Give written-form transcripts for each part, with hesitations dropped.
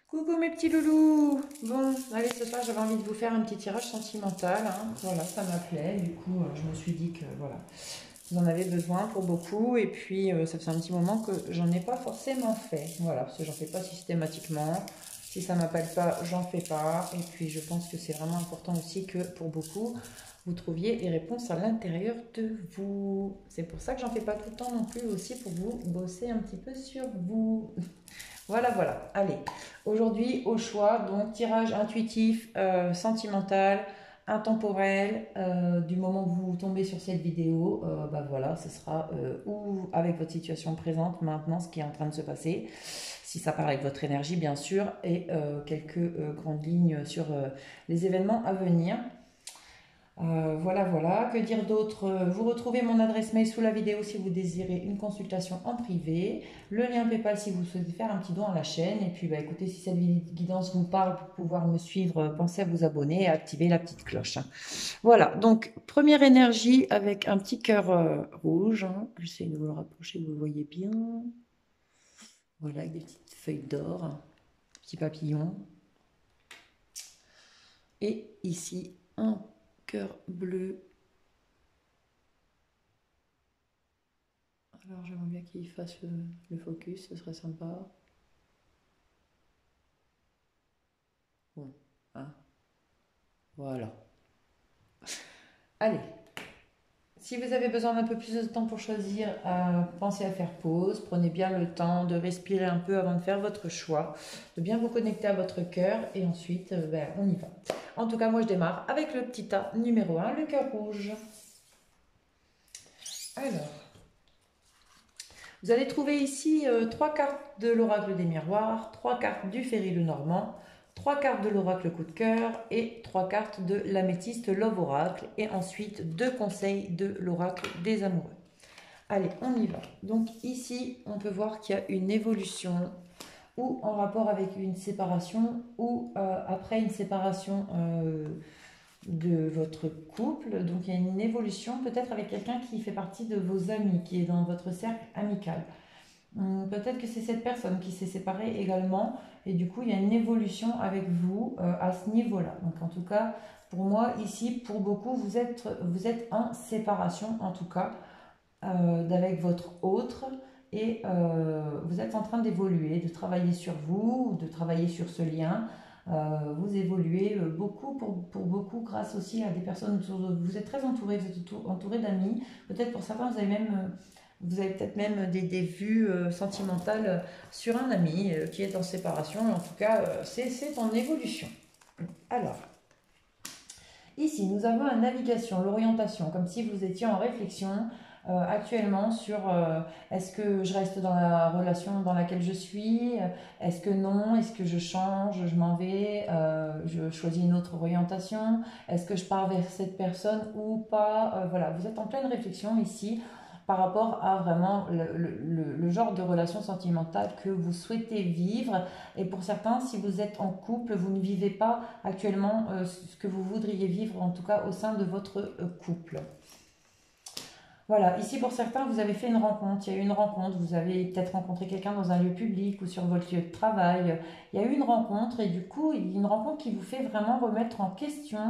Coucou mes petits loulous. Bon, allez, ce soir j'avais envie de vous faire un petit tirage sentimental, hein. Voilà, ça m'appelait. Du coup, je me suis dit que voilà, vous en avez besoin pour beaucoup. Et puis, ça fait un petit moment que j'en ai pas forcément fait. Voilà, parce que j'en fais pas systématiquement. Si ça m'appelle pas, j'en fais pas. Et puis, je pense que c'est vraiment important aussi que pour beaucoup, vous trouviez les réponses à l'intérieur de vous. C'est pour ça que j'en fais pas tout le temps non plus, aussi pour vous bosser un petit peu sur vous. Voilà, voilà. Allez, aujourd'hui au choix, donc tirage intuitif, sentimental, intemporel. Du moment que vous tombez sur cette vidéo, bah voilà, ce sera ou avec votre situation présente, maintenant, ce qui est en train de se passer, si ça part avec votre énergie bien sûr, et quelques grandes lignes sur les événements à venir. Voilà, voilà. Que dire d'autre? Vous retrouvez mon adresse mail sous la vidéo si vous désirez une consultation en privé. Le lien PayPal si vous souhaitez faire un petit don à la chaîne. Et puis, bah, écoutez, si cette guidance vous parle pour pouvoir me suivre, pensez à vous abonner et à activer la petite cloche, hein. Voilà, donc première énergie avec un petit cœur rouge, hein. J'essaie de vous le rapprocher, vous le voyez bien. Voilà, avec des petites feuilles d'or, hein, petits papillons. Et ici, un cœur bleu. Alors j'aimerais bien qu'il fasse le focus, ce serait sympa. Bon, hein, voilà. Allez, si vous avez besoin d'un peu plus de temps pour choisir, pensez à faire pause. Prenez bien le temps de respirer un peu avant de faire votre choix, de bien vous connecter à votre cœur et ensuite, ben, on y va. En tout cas, moi je démarre avec le petit A numéro 1, le cœur rouge. Alors, vous allez trouver ici trois cartes de l'oracle des miroirs, trois cartes du Féry le Normand, trois cartes de l'oracle coup de cœur et trois cartes de l'améthyste Love Oracle et ensuite deux conseils de l'oracle des amoureux. Allez, on y va. Donc ici, on peut voir qu'il y a une évolution ou en rapport avec une séparation ou après une séparation de votre couple. Donc il y a une évolution peut-être avec quelqu'un qui fait partie de vos amis, qui est dans votre cercle amical. Peut-être que c'est cette personne qui s'est séparée également et du coup il y a une évolution avec vous à ce niveau-là. Donc en tout cas, pour moi ici, pour beaucoup, vous êtes en séparation en tout cas d'avec votre autre et vous êtes en train d'évoluer, de travailler sur vous, de travailler sur ce lien. Vous évoluez beaucoup pour beaucoup grâce aussi à des personnes autour de vous. Vous êtes très entouré, vous êtes entouré d'amis. Peut-être pour certains, vous avez peut-être même des vues sentimentales sur un ami qui est en séparation. En tout cas, c'est en évolution. Alors, ici, nous avons la navigation, l'orientation, comme si vous étiez en réflexion actuellement sur est-ce que je reste dans la relation dans laquelle je suis, est-ce que non, est-ce que je change, je m'en vais, je choisis une autre orientation, est-ce que je pars vers cette personne ou pas. Voilà, vous êtes en pleine réflexion ici par rapport à vraiment le genre de relation sentimentale que vous souhaitez vivre. Et pour certains, si vous êtes en couple, vous ne vivez pas actuellement ce que vous voudriez vivre, en tout cas au sein de votre couple. Voilà, ici pour certains, vous avez fait une rencontre, il y a eu une rencontre, vous avez peut-être rencontré quelqu'un dans un lieu public ou sur votre lieu de travail, il y a eu une rencontre et du coup, il y a une rencontre qui vous fait vraiment remettre en question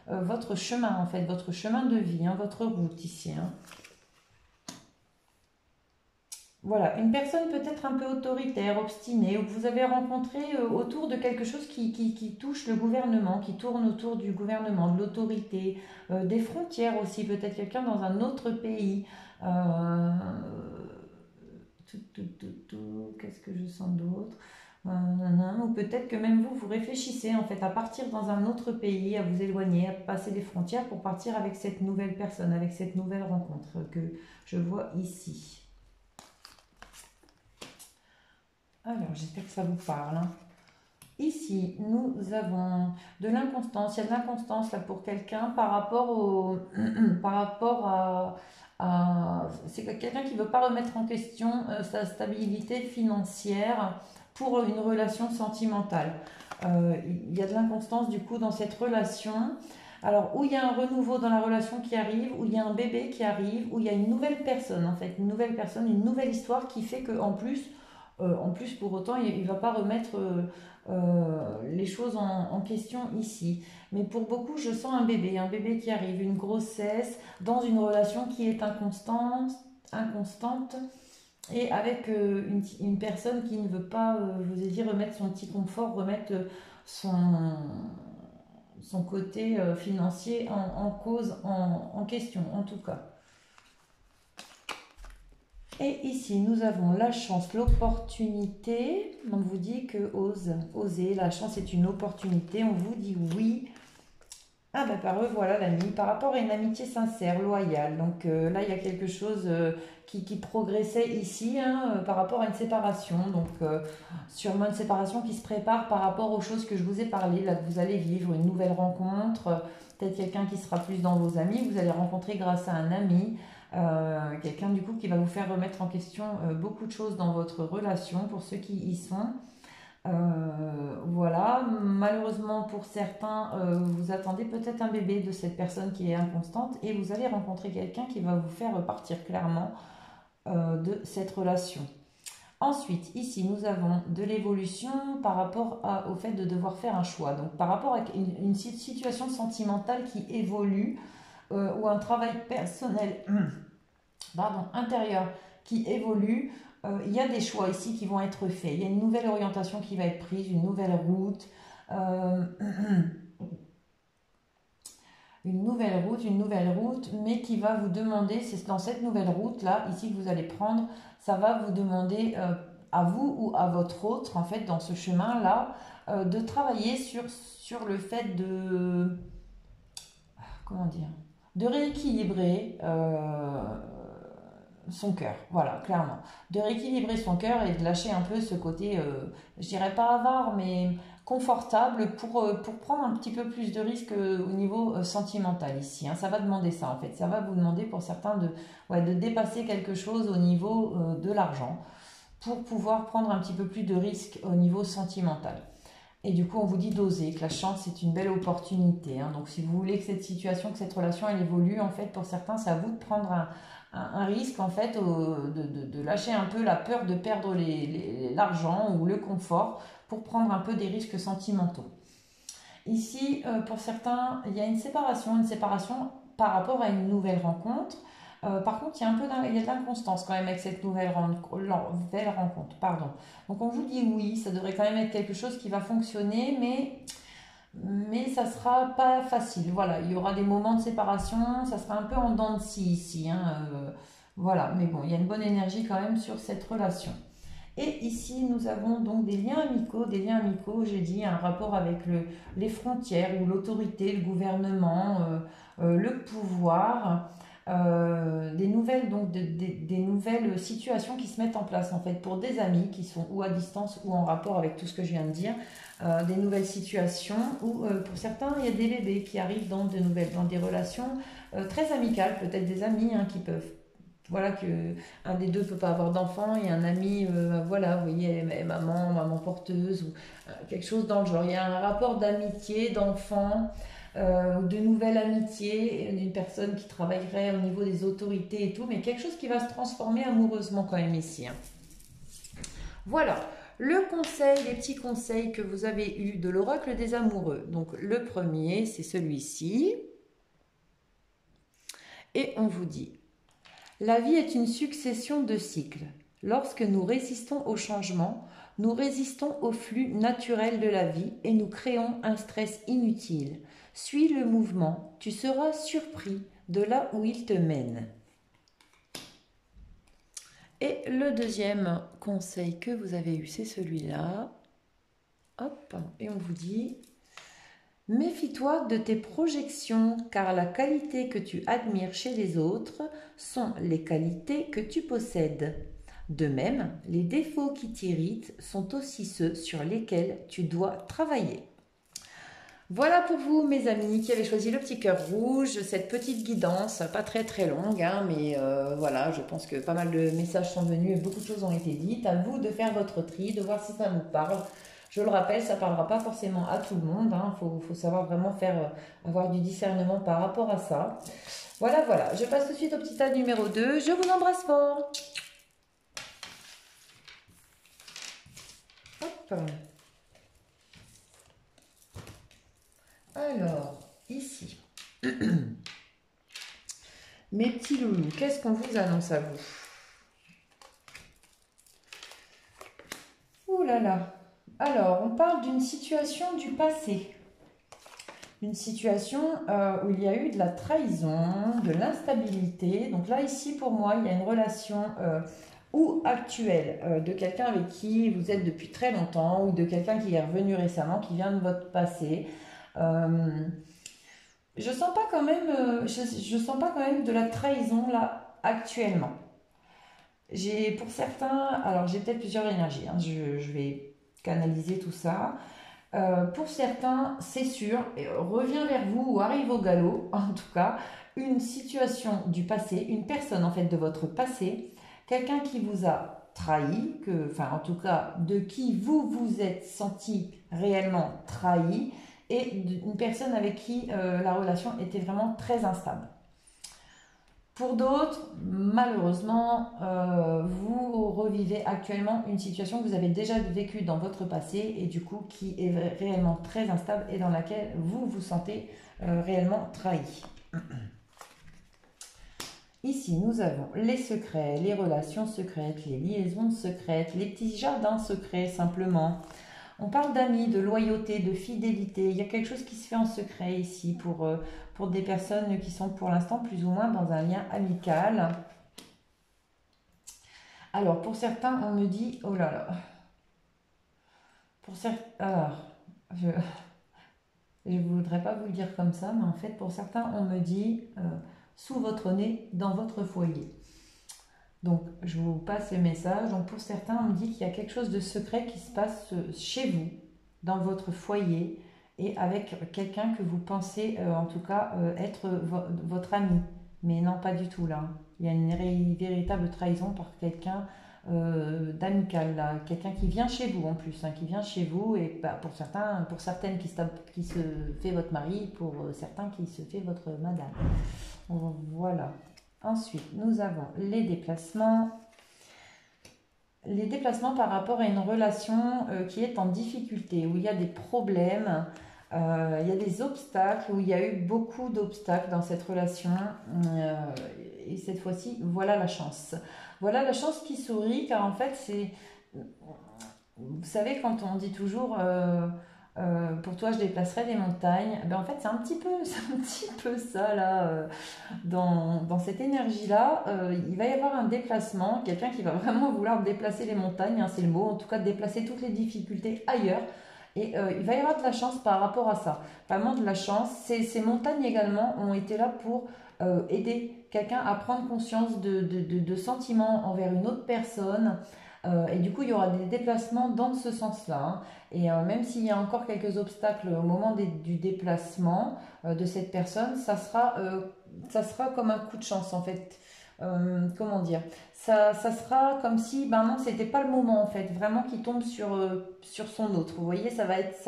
votre chemin en fait, votre chemin de vie, hein, votre route ici, hein. Voilà, une personne peut-être un peu autoritaire, obstinée, ou que vous avez rencontré autour de quelque chose qui touche le gouvernement, qui tourne autour du gouvernement, de l'autorité, des frontières aussi, peut-être quelqu'un dans un autre pays. Euh, Qu'est-ce que je sens d'autre? Ou peut-être que même vous, vous réfléchissez en fait à partir dans un autre pays, à vous éloigner, à passer les frontières pour partir avec cette nouvelle personne, avec cette nouvelle rencontre que je vois ici. Alors, j'espère que ça vous parle, hein. Ici, nous avons de l'inconstance. Il y a de l'inconstance là pour quelqu'un par rapport par rapport c'est quelqu'un qui ne veut pas remettre en question sa stabilité financière pour une relation sentimentale. Il y a de l'inconstance du coup dans cette relation. Alors, où il y a un renouveau dans la relation qui arrive, où il y a un bébé qui arrive, où il y a une nouvelle personne en fait, une nouvelle personne, une nouvelle histoire qui fait que en plus En plus, pour autant, il ne va pas remettre les choses en question ici. Mais pour beaucoup, je sens un bébé qui arrive, une grossesse, dans une relation qui est inconstante et avec une personne qui ne veut pas, je vous ai dit, remettre son petit confort, remettre son, son côté financier en cause, en question en tout cas. Et ici, nous avons la chance, l'opportunité. On vous dit que osez, la chance est une opportunité. On vous dit oui. Ah ben par eux, voilà l'ami. Par rapport à une amitié sincère, loyale. Donc là, il y a quelque chose qui progressait ici par rapport à une séparation. Donc sûrement une séparation qui se prépare par rapport aux choses que je vous ai parlé. Là, que vous allez vivre une nouvelle rencontre. Peut-être quelqu'un qui sera plus dans vos amis. Vous allez rencontrer grâce à un ami. Quelqu'un du coup qui va vous faire remettre en question beaucoup de choses dans votre relation pour ceux qui y sont. Voilà, malheureusement pour certains, vous attendez peut-être un bébé de cette personne qui est inconstante et vous allez rencontrer quelqu'un qui va vous faire partir clairement de cette relation. Ensuite, ici, nous avons de l'évolution par rapport au fait de devoir faire un choix. Donc, par rapport à une situation sentimentale qui évolue ou un travail personnel intérieur qui évolue, il y a des choix ici qui vont être faits. Il y a une nouvelle orientation qui va être prise, une nouvelle route. Une nouvelle route, mais qui va vous demander, c'est dans cette nouvelle route-là, ici que vous allez prendre, ça va vous demander à vous ou à votre autre, en fait, dans ce chemin-là, de travailler sur le fait de, comment dire, de rééquilibrer son cœur, voilà, clairement. De rééquilibrer son cœur et de lâcher un peu ce côté, je dirais pas avare, mais confortable pour prendre un petit peu plus de risques au niveau sentimental ici. Ça va demander ça en fait. Ça va vous demander pour certains de dépasser quelque chose au niveau de l'argent pour pouvoir prendre un petit peu plus de risques au niveau sentimental. Et du coup, on vous dit d'oser, que la chance c'est une belle opportunité. Donc si vous voulez que cette situation, que cette relation elle évolue, en fait pour certains, c'est à vous de prendre un risque en fait de lâcher un peu la peur de perdre l'argent ou le confort pour prendre un peu des risques sentimentaux. Ici, pour certains, il y a une séparation par rapport à une nouvelle rencontre. Par contre, il y a de l'inconstance quand même avec cette nouvelle rencontre. Pardon. Donc on vous dit oui, ça devrait quand même être quelque chose qui va fonctionner, mais ça sera pas facile. Voilà, il y aura des moments de séparation, ça sera un peu en dents de scie ici. Voilà, mais bon, il y a une bonne énergie quand même sur cette relation. Et ici, nous avons donc des liens amicaux, j'ai dit, un rapport avec les frontières ou l'autorité, le gouvernement, le pouvoir, des nouvelles situations qui se mettent en place en fait pour des amis qui sont ou à distance ou en rapport avec tout ce que je viens de dire, des nouvelles situations ou pour certains, il y a des bébés qui arrivent dans des relations très amicales, peut-être des amis qui peuvent. Voilà que un des deux ne peut pas avoir d'enfant et un ami, voilà, vous voyez, maman porteuse ou quelque chose dans le genre. Il y a un rapport d'amitié, d'enfant, de nouvelle amitié, d'une personne qui travaillerait au niveau des autorités et tout, mais quelque chose qui va se transformer amoureusement quand même ici. Voilà, les petits conseils que vous avez eus de l'oracle des amoureux. Donc le premier, c'est celui-ci. Et on vous dit... La vie est une succession de cycles. Lorsque nous résistons au changement, nous résistons au flux naturel de la vie et nous créons un stress inutile. Suis le mouvement, tu seras surpris de là où il te mène. Et le deuxième conseil que vous avez eu, c'est celui-là. Hop, et on vous dit... Méfie-toi de tes projections, car la qualité que tu admires chez les autres sont les qualités que tu possèdes. De même, les défauts qui t'irritent sont aussi ceux sur lesquels tu dois travailler. Voilà pour vous, mes amis, qui avez choisi le petit cœur rouge, cette petite guidance, pas très très longue, mais voilà, je pense que pas mal de messages sont venus et beaucoup de choses ont été dites. À vous de faire votre tri, de voir si ça vous parle. Je le rappelle, ça ne parlera pas forcément à tout le monde. Faut savoir vraiment avoir du discernement par rapport à ça. Voilà, voilà. Je passe tout de suite au petit tas numéro 2. Je vous embrasse fort. Alors, ici. Mes petits loulous, qu'est-ce qu'on vous annonce à vous? Ouh là là. Alors, on parle d'une situation du passé. Une situation où il y a eu de la trahison, de l'instabilité. Donc là, ici, pour moi, il y a une relation ou actuelle de quelqu'un avec qui vous êtes depuis très longtemps ou de quelqu'un qui est revenu récemment, qui vient de votre passé. Je sens pas quand même, je sens pas quand même de la trahison là actuellement. J'ai pour certains, alors j'ai peut-être plusieurs énergies, hein, je vais canaliser tout ça. Pour certains, c'est sûr, revient vers vous ou arrive au galop, en tout cas, une situation du passé, une personne en fait de votre passé, quelqu'un qui vous a trahi, enfin en tout cas de qui vous vous êtes senti réellement trahi, et une personne avec qui la relation était vraiment très instable. Pour d'autres, malheureusement, vous revivez actuellement une situation que vous avez déjà vécue dans votre passé et du coup qui est réellement très instable et dans laquelle vous vous sentez réellement trahi. Ici, nous avons les secrets, les relations secrètes, les liaisons secrètes, les petits jardins secrets simplement. On parle d'amis, de loyauté, de fidélité. Il y a quelque chose qui se fait en secret ici pour des personnes qui sont pour l'instant plus ou moins dans un lien amical. Alors, pour certains, on me dit... Oh là là. Pour certains... Alors, je ne voudrais pas vous le dire comme ça, mais en fait, pour certains, on me dit sous votre nez, dans votre foyer. Donc, je vous passe le message. Donc, pour certains, on me dit qu'il y a quelque chose de secret qui se passe chez vous, dans votre foyer, et avec quelqu'un que vous pensez, en tout cas, être votre ami. Mais non, pas du tout, là. Il y a une véritable trahison par quelqu'un d'amical, là. Quelqu'un qui vient chez vous, en plus, hein, qui vient chez vous, et bah, pour certains, pour certaines qui se fait votre mari, pour certains qui se fait votre madame. Voilà. Ensuite, nous avons les déplacements. Les déplacements par rapport à une relation qui est en difficulté, où il y a des problèmes, il y a des obstacles, où il y a eu beaucoup d'obstacles dans cette relation. Et cette fois-ci, voilà la chance. Voilà la chance qui sourit, car en fait, c'est... Vous savez, quand on dit toujours... pour toi, je déplacerai des montagnes. Ben, en fait, c'est un petit peu ça, là. Dans cette énergie-là, il va y avoir un déplacement, quelqu'un qui va vraiment vouloir déplacer les montagnes, hein, c'est le mot, en tout cas déplacer toutes les difficultés ailleurs. Et il va y avoir de la chance par rapport à ça. Vraiment de la chance. Ces montagnes également ont été là pour aider quelqu'un à prendre conscience de sentiments envers une autre personne. Et du coup, il y aura des déplacements dans ce sens-là, hein. Et même s'il y a encore quelques obstacles au moment du déplacement de cette personne, ça sera comme un coup de chance en fait. Comment dire, ça sera comme si, ben non, c'était pas le moment en fait, vraiment qui tombe sur son autre. Vous voyez, ça va être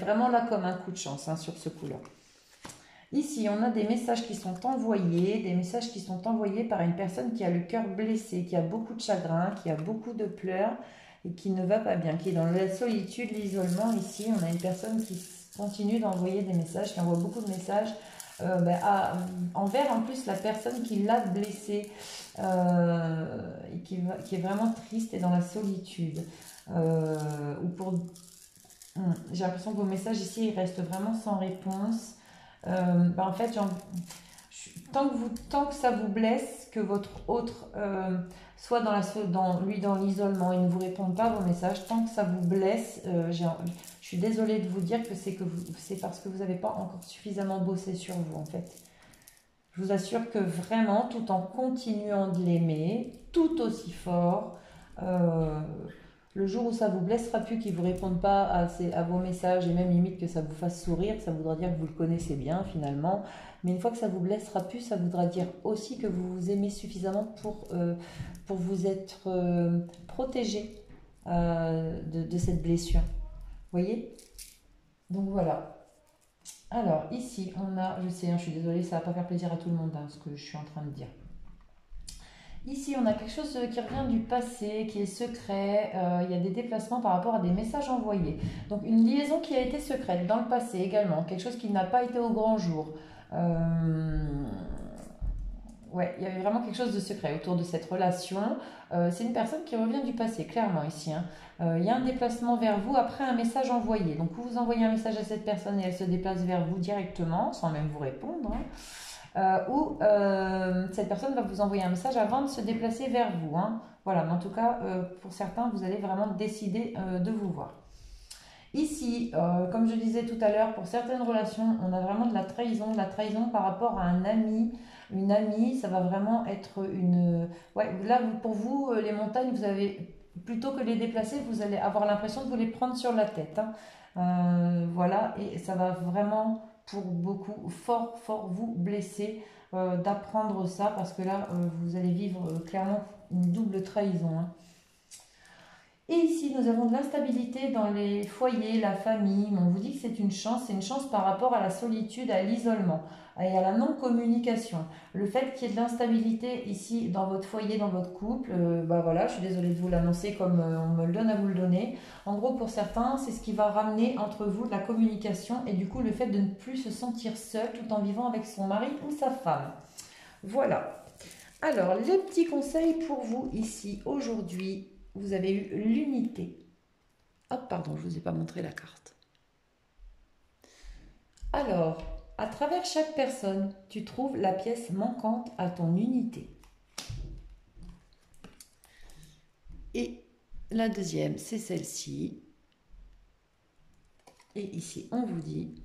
vraiment là comme un coup de chance, hein, sur ce coup-là. Ici, on a des messages qui sont envoyés par une personne qui a le cœur blessé, qui a beaucoup de chagrin, qui a beaucoup de pleurs et qui ne va pas bien, qui est dans la solitude, l'isolement. Ici, on a une personne qui continue d'envoyer des messages, qui envoie beaucoup de messages envers en plus la personne qui l'a blessé et qui est vraiment triste et dans la solitude. J'ai l'impression que vos messages ici, ils restent vraiment sans réponse. En fait, tant que ça vous blesse, que votre autre soit dans l'isolement et ne vous réponde pas à vos messages, tant que ça vous blesse, je suis désolée de vous dire que c'est parce que vous n'avez pas encore suffisamment bossé sur vous en fait. Je vous assure que vraiment, tout en continuant de l'aimer, tout aussi fort, le jour où ça vous blessera plus, qu'il ne vous réponde pas à vos messages et même limite que ça vous fasse sourire, ça voudra dire que vous le connaissez bien finalement. Mais une fois que ça vous blessera plus, ça voudra dire aussi que vous vous aimez suffisamment pour vous être protégé de cette blessure. Vous voyez? Donc voilà. Alors ici, on a, je sais, hein, je suis désolée, ça ne va pas faire plaisir à tout le monde, hein, ce que je suis en train de dire. Ici, on a quelque chose qui revient du passé, qui est secret. Il y a des déplacements par rapport à des messages envoyés. Donc, une liaison qui a été secrète dans le passé également. Quelque chose qui n'a pas été au grand jour. Ouais, il y avait vraiment quelque chose de secret autour de cette relation. C'est une personne qui revient du passé, clairement ici, hein. Il y a un déplacement vers vous après un message envoyé. Donc, vous envoyez un message à cette personne et elle se déplace vers vous directement, sans même vous répondre, hein. Ou cette personne va vous envoyer un message avant de se déplacer vers vous, hein. Voilà, mais en tout cas, pour certains, vous allez vraiment décider de vous voir. Ici, comme je disais tout à l'heure, pour certaines relations, on a vraiment de la trahison par rapport à un ami, une amie, ça va vraiment être une... Ouais, là, pour vous, les montagnes, vous avez, plutôt que les déplacer, vous allez avoir l'impression de vous les prendre sur la tête, hein. Voilà, et ça va vraiment, pour beaucoup, fort, fort vous blesser d'apprendre ça, parce que là, vous allez vivre clairement une double trahison, hein. Et ici, nous avons de l'instabilité dans les foyers, la famille. Mais on vous dit que c'est une chance par rapport à la solitude, à l'isolement et à la non-communication. Le fait qu'il y ait de l'instabilité ici dans votre foyer, dans votre couple, bah voilà, je suis désolée de vous l'annoncer comme on me le donne à vous le donner. En gros, pour certains, c'est ce qui va ramener entre vous de la communication et du coup le fait de ne plus se sentir seul tout en vivant avec son mari ou sa femme. Voilà. Alors, les petits conseils pour vous ici aujourd'hui. Vous avez eu l'unité. Hop, pardon, je ne vous ai pas montré la carte. Alors, à travers chaque personne, tu trouves la pièce manquante à ton unité. Et la deuxième, c'est celle-ci. Et ici, on vous dit,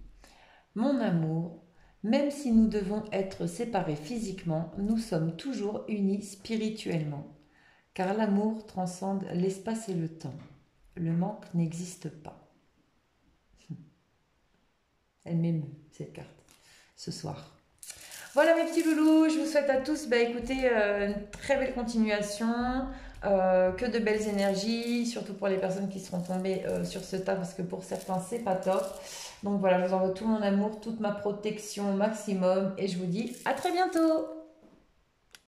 mon amour, même si nous devons être séparés physiquement, nous sommes toujours unis spirituellement. Car l'amour transcende l'espace et le temps. Le manque n'existe pas. Elle m'émeut, cette carte, ce soir. Voilà mes petits loulous, je vous souhaite à tous, écoutez, une très belle continuation, que de belles énergies, surtout pour les personnes qui seront tombées sur ce tas, parce que pour certains, c'est pas top. Donc voilà, je vous envoie tout mon amour, toute ma protection au maximum, et je vous dis à très bientôt.